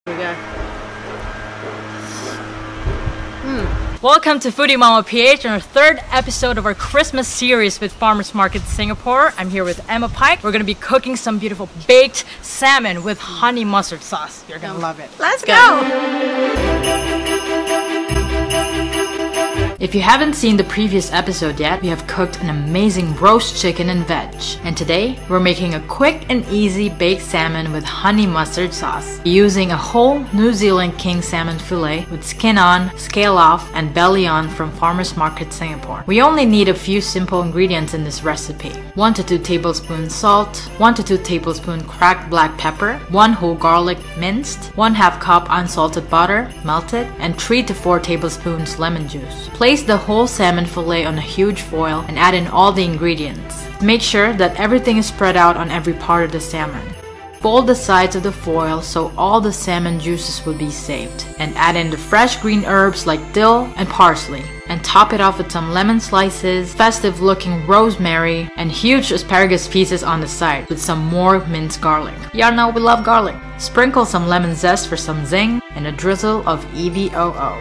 Here we go. Welcome to FoodieMommaPH on our third episode of our Christmas series with Farmers Market Singapore. I'm here with Emma Pike. We're going to be cooking some beautiful baked salmon with honey mustard sauce. You're going to love it. Let's go! If you haven't seen the previous episode yet, we have cooked an amazing roast chicken and veg. And today, we're making a quick and easy baked salmon with honey mustard sauce. Using a whole New Zealand king salmon fillet with skin on, scale off, and belly on from Farmers Market Singapore. We only need a few simple ingredients in this recipe. 1 to 2 tablespoons salt, 1 to 2 tablespoons cracked black pepper, 1 whole garlic minced, 1/2 cup unsalted butter melted, and 3 to 4 tablespoons lemon juice. Place the whole salmon fillet on a huge foil and add in all the ingredients. Make sure that everything is spread out on every part of the salmon. Fold the sides of the foil so all the salmon juices will be saved. And add in the fresh green herbs like dill and parsley. And top it off with some lemon slices, festive looking rosemary, and huge asparagus pieces on the side with some more minced garlic. Y'all know we love garlic. Sprinkle some lemon zest for some zing and a drizzle of EVOO.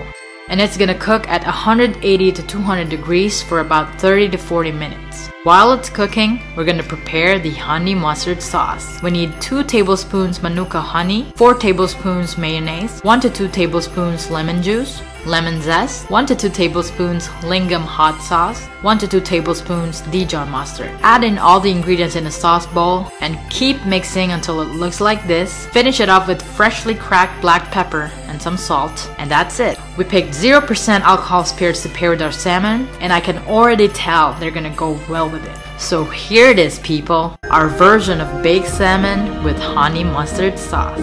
And it's gonna cook at 180 to 200 degrees for about 30 to 40 minutes. While it's cooking, we're gonna prepare the honey mustard sauce. We need 2 tablespoons manuka honey, 4 tablespoons mayonnaise, 1 to 2 tablespoons lemon juice, lemon zest, 1 to 2 tablespoons lingham hot sauce, 1 to 2 tablespoons Dijon mustard. Add in all the ingredients in a sauce bowl and keep mixing until it looks like this. Finish it off with freshly cracked black pepper and some salt, and that's it. We picked 0% alcohol spirits to pair with our salmon, and I can already tell they're gonna go well with it. So here it is, people, our version of baked salmon with honey mustard sauce.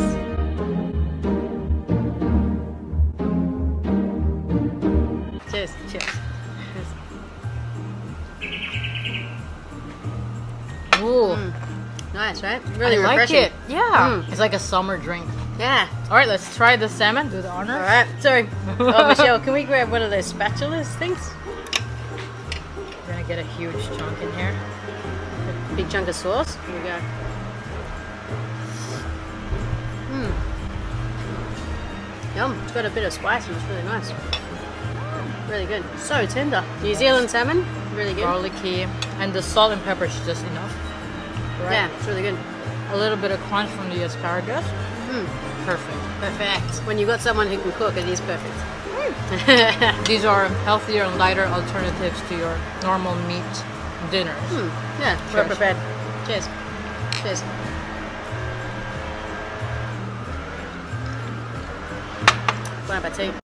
Cheers. Cheers. Ooh, Nice, right? Really I like refreshing. it. Yeah, it's like a summer drink. Yeah. All right, let's try the salmon. Do the honor. All right. Sorry. Oh, Michelle, can we grab one of those spatulas things? We're gonna get a huge chunk in here. A big chunk of sauce. Here we go. Yum. It's got a bit of spice and it's really nice. Really good. So tender. New Zealand salmon. Really good. Garlicky, and the salt and pepper is just enough. Right? Yeah, it's really good. A little bit of crunch from the asparagus. Perfect. Perfect. When you've got someone who can cook, it is perfect. These are healthier and lighter alternatives to your normal meat dinners. Yeah, well prepared. Cheers. Cheers. Bon appetit.